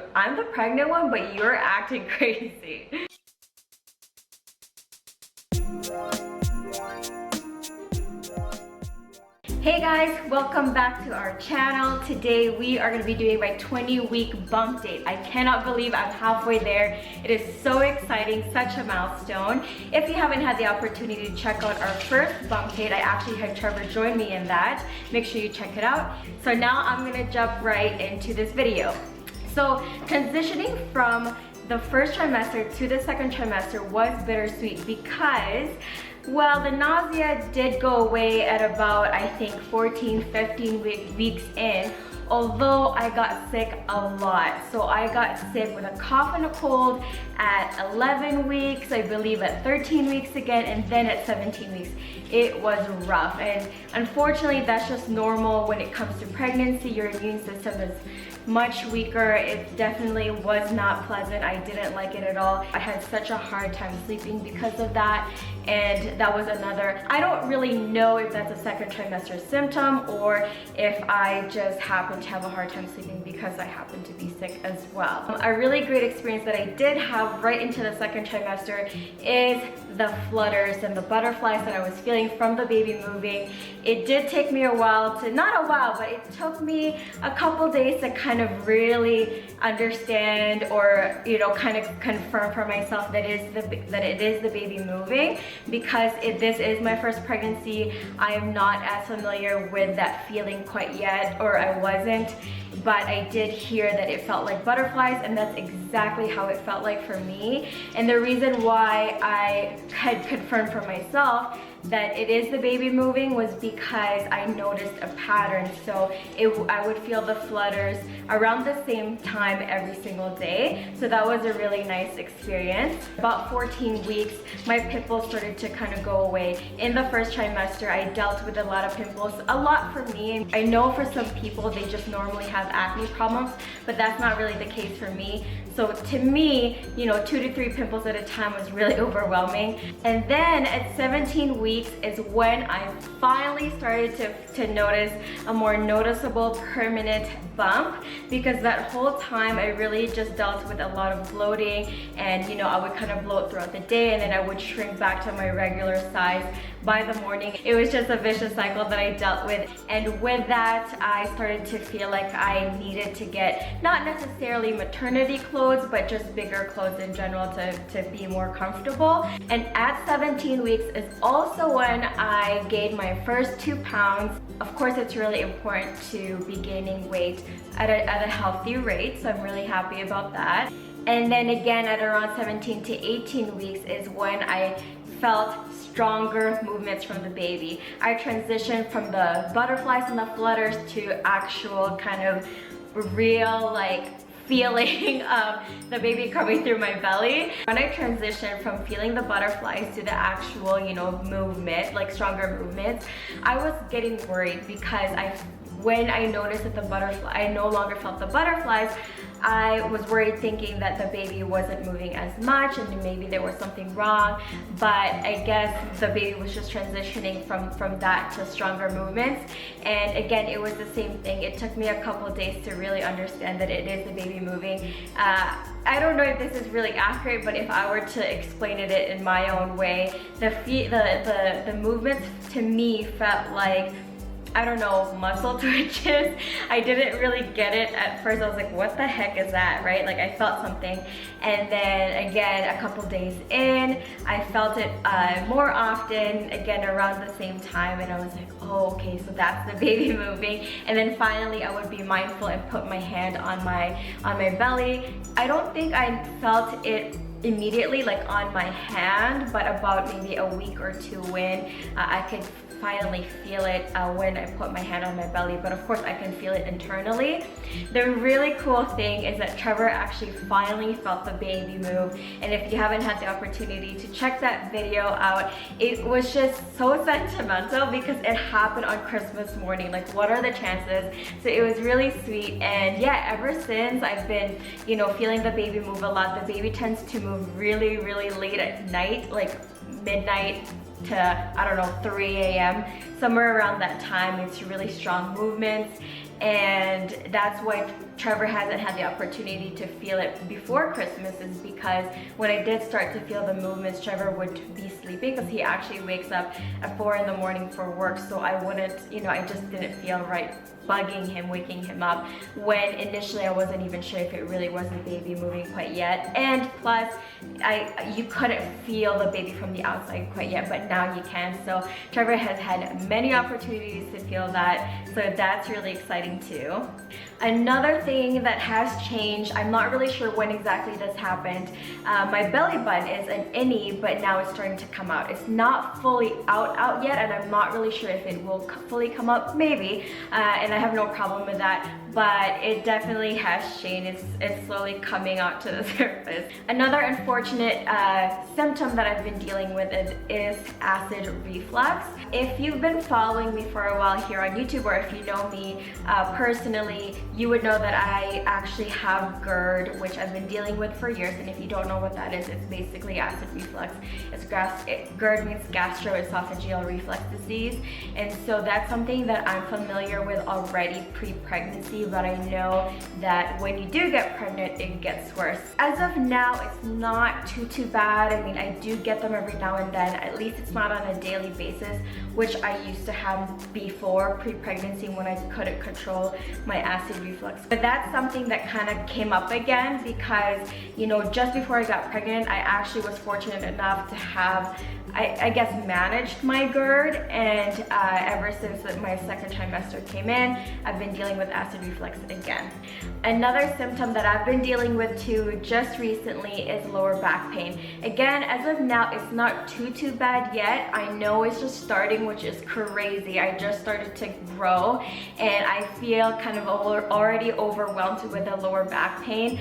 I'm the pregnant one, but you're acting crazy. Hey guys, welcome back to our channel. Today we are going to be doing my 20-week bump date. I cannot believe I'm halfway there. It is so exciting, such a milestone. If you haven't had the opportunity to check out our first bump date, I actually had Trevor join me in that. Make sure you check it out. So now I'm going to jump right into this video. So transitioning from the first trimester to the second trimester was bittersweet because, well, the nausea did go away at about, I think, 14-15 weeks in, although I got sick a lot. So I got sick with a cough and a cold at 11 weeks, I believe at 13 weeks again, and then at 17 weeks. It was rough, and unfortunately that's just normal when it comes to pregnancy. Your immune system is much weaker. It definitely was not pleasant. I didn't like it at all. I had such a hard time sleeping because of that, and that was another, I don't really know if that's a second trimester symptom or if I just happen to have a hard time sleeping because I happen to be sick as well. A really great experience that I did have right into the second trimester is the flutters and the butterflies that I was feeling from the baby moving. It did take me a while to, not a while, but it took me a couple days to kind of really understand or, you know, kind of confirm for myself that it is the baby moving, because this is my first pregnancy. I am not as familiar with that feeling quite yet, or I wasn't, but I did hear that it felt like butterflies, and that's exactly how it felt like for me. And the reason why I had confirmed for myself that it is the baby moving was because I noticed a pattern. So I would feel the flutters around the same time every single day. So that was a really nice experience. About 14 weeks, my pimples started to kind of go away. In the first trimester, I dealt with a lot of pimples, a lot for me. I know for some people, they just normally have acne problems, but that's not really the case for me. So to me, you know, 2 to 3 pimples at a time was really overwhelming. And then at 17 weeks is when I finally started to notice a more noticeable permanent bump, because that whole time I really just dealt with a lot of bloating, and you know, I would kind of bloat throughout the day and then I would shrink back to my regular size by the morning. It was just a vicious cycle that I dealt with, and with that I started to feel like I needed to get not necessarily maternity clothes, but just bigger clothes in general to be more comfortable. And at 17 weeks is also when I gained my first 2 pounds. Of course, it's really important to be gaining weight at a healthy rate, so I'm really happy about that. And then again at around 17 to 18 weeks is when I felt stronger movements from the baby. I transitioned from the butterflies and the flutters to actual kind of real, like, feeling of the baby coming through my belly. When I transitioned from feeling the butterflies to the actual, you know, movement, like stronger movements, I was getting worried because when I noticed that I no longer felt the butterflies, I was worried, thinking that the baby wasn't moving as much and maybe there was something wrong. But I guess the baby was just transitioning from that to stronger movements. And again, it was the same thing. It took me a couple of days to really understand that it is the baby moving. I don't know if this is really accurate, but if I were to explain it in my own way, the movements to me felt like, I don't know, muscle twitches. I didn't really get it at first. I was like, what the heck is that, right? Like, I felt something. And then again, a couple days in, I felt it more often, again around the same time, and I was like, oh, okay, so that's the baby moving. And then finally, I would be mindful and put my hand on my belly. I don't think I felt it immediately, like on my hand, but about maybe a week or 2 in, I could finally feel it when I put my hand on my belly, but of course I can feel it internally. The really cool thing is that Trevor actually finally felt the baby move, and if you haven't had the opportunity to check that video out, it was just so sentimental because it happened on Christmas morning. Like, what are the chances? So it was really sweet, and yeah, ever since I've been, you know, feeling the baby move a lot. The baby tends to move really, really late at night, like midnight to, I don't know, 3 a.m. Somewhere around that time. It's really strong movements. and that's why Trevor hasn't had the opportunity to feel it before Christmas, is because when I did start to feel the movements, Trevor would be sleeping because he actually wakes up at 4 in the morning for work, so I wouldn't, you know, I just didn't feel right bugging him, waking him up, when initially I wasn't even sure if it really was the baby moving quite yet. And plus, you couldn't feel the baby from the outside quite yet, but now you can. So Trevor has had many opportunities to feel that, so that's really exciting too. Another thing that has changed, I'm not really sure when exactly this happened, my belly button is an innie, but now it's starting to come out. It's not fully out yet, and I'm not really sure if it will fully come up, maybe, and I have no problem with that, but it definitely has changed. It's slowly coming out to the surface. Another unfortunate symptom that I've been dealing with is acid reflux. If you've been following me for a while here on YouTube, or if you know me personally, you would know that I actually have GERD, which I've been dealing with for years. And if you don't know what that is, it's basically acid reflux. GERD means gastroesophageal reflux disease, and so that's something that I'm familiar with already pre-pregnancy, but I know that when you do get pregnant, it gets worse. As of now, it's not too bad. I mean, I do get them every now and then. At least it's not on a daily basis, which I used to have before pre-pregnancy when I couldn't control my acid reflux. But that's something that kind of came up again because, you know, just before I got pregnant, I actually was fortunate enough to have, I guess, managed my GERD, and ever since my second trimester came in, I've been dealing with acid reflux again. Another symptom that I've been dealing with too just recently is lower back pain. Again, as of now, it's not too bad yet. I know it's just starting, which is crazy. I just started to grow, and I feel kind of already overwhelmed with the lower back pain.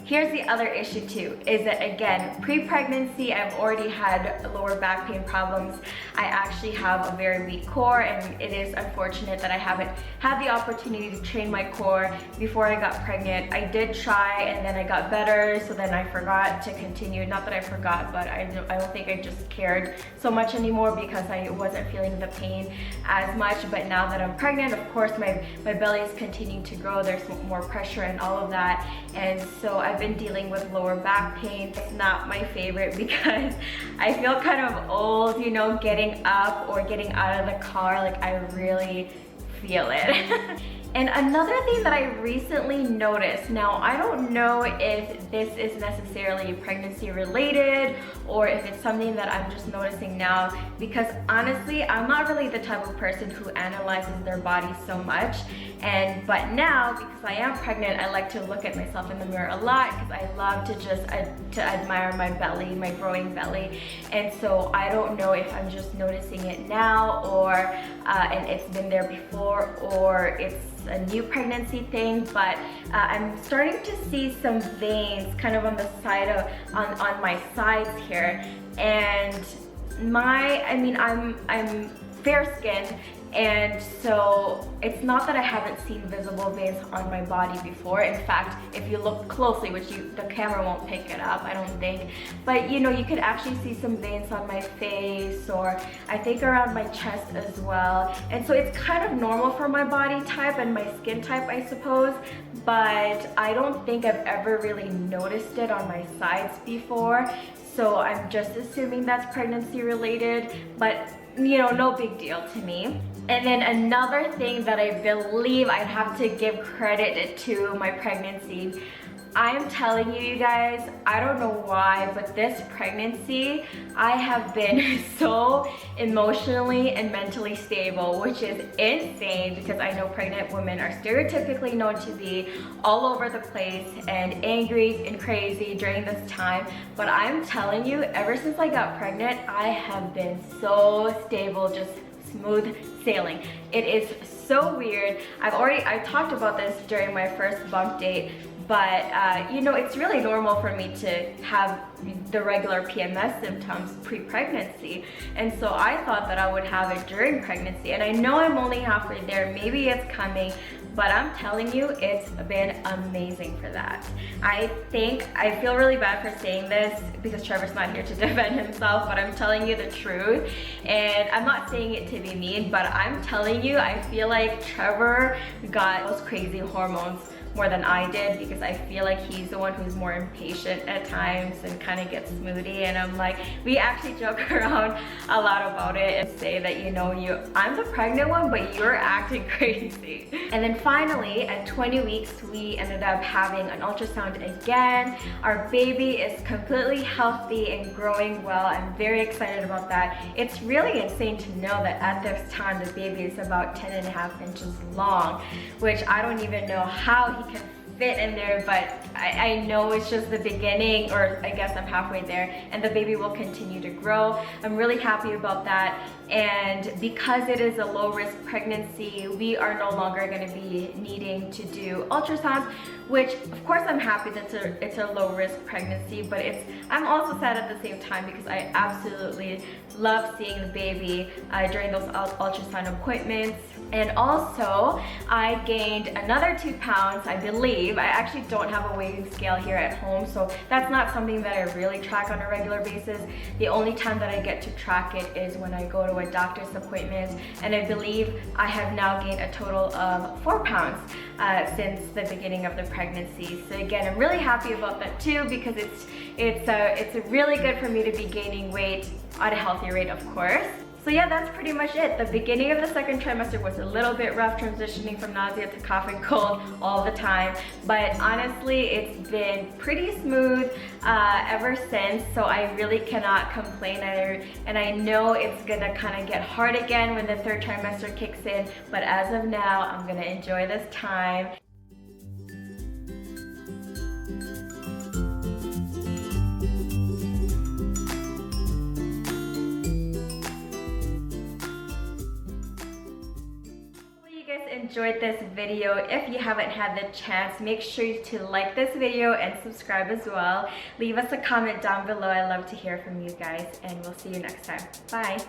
Here's the other issue too, is that again, pre-pregnancy, I've already had lower back pain problems. I actually have a very weak core, and it is unfortunate that I haven't had the opportunity to train my core before I got pregnant. I did try, and then I got better, so then I forgot to continue. Not that I forgot, but I don't think I just cared so much anymore because I wasn't feeling the pain as much. But now that I'm pregnant, of course, my belly is continuing to grow. There's more pressure and all of that, and so I've been dealing with lower back pain. It's not my favorite because I feel kind of old, you know, getting up or getting out of the car. Like, I really feel it. And another thing that I recently noticed, now I don't know if this is necessarily pregnancy related or if it's something that I'm just noticing now, because honestly, I'm not really the type of person who analyzes their body so much. But now, because I am pregnant, I like to look at myself in the mirror a lot because I love to just to admire my belly, my growing belly. And so I don't know if I'm just noticing it now, or and it's been there before, or it's a new pregnancy thing, but I'm starting to see some veins kind of on the side of on my sides here. And I'm fair-skinned, and so it's not that I haven't seen visible veins on my body before. In fact, if you look closely, which the camera won't pick it up, I don't think, but you know, you could actually see some veins on my face, or I think around my chest as well. And so it's kind of normal for my body type and my skin type, I suppose, but I don't think I've ever really noticed it on my sides before. So I'm just assuming that's pregnancy related, but you know, no big deal to me. And then another thing that I believe I'd have to give credit to my pregnancy, I'm telling you guys, I don't know why, but this pregnancy, I have been so emotionally and mentally stable, which is insane because I know pregnant women are stereotypically known to be all over the place and angry and crazy during this time. But I'm telling you, ever since I got pregnant, I have been so stable, just smooth sailing. It is so weird. I talked about this during my first bump date, but you know, it's really normal for me to have the regular PMS symptoms pre-pregnancy, and so I thought that I would have it during pregnancy, and I know I'm only halfway there, maybe it's coming, but I'm telling you, it's been amazing for that. I feel really bad for saying this because Trevor's not here to defend himself, but I'm telling you the truth. And I'm not saying it to be mean, but I'm telling you, I feel like Trevor got those crazy hormones more than I did, because I feel like he's the one who's more impatient at times and kind of gets moody. And I'm like, we actually joke around a lot about it and say that, you know, I'm the pregnant one, but you're acting crazy. And then finally, at 20 weeks, we ended up having an ultrasound again. Our baby is completely healthy and growing well. I'm very excited about that. It's really insane to know that at this time, the baby is about 10.5 inches long, which I don't even know how he can fit in there, but I know it's just the beginning, or I guess I'm halfway there, and the baby will continue to grow. I'm really happy about that. And because it is a low-risk pregnancy, we are no longer going to be needing to do ultrasounds, which of course I'm happy that it's a low-risk pregnancy, but I'm also sad at the same time because I absolutely love seeing the baby during those ultrasound appointments. And also, I gained another 2 pounds, I believe. I actually don't have a weighing scale here at home, so that's not something that I really track on a regular basis. The only time that I get to track it is when I go to a doctor's appointment, and I believe I have now gained a total of 4 pounds since the beginning of the pregnancy. So again, I'm really happy about that too, because it's really good for me to be gaining weight at a healthy rate, of course. So yeah, that's pretty much it. The beginning of the second trimester was a little bit rough, transitioning from nausea to cough and cold all the time. But honestly, it's been pretty smooth ever since, so I really cannot complain. And I know it's gonna kind of get hard again when the third trimester kicks in, but as of now, I'm gonna enjoy this time. Enjoyed this video. If you haven't had the chance, make sure to like this video and subscribe as well. Leave us a comment down below. I love to hear from you guys, and we'll see you next time. Bye.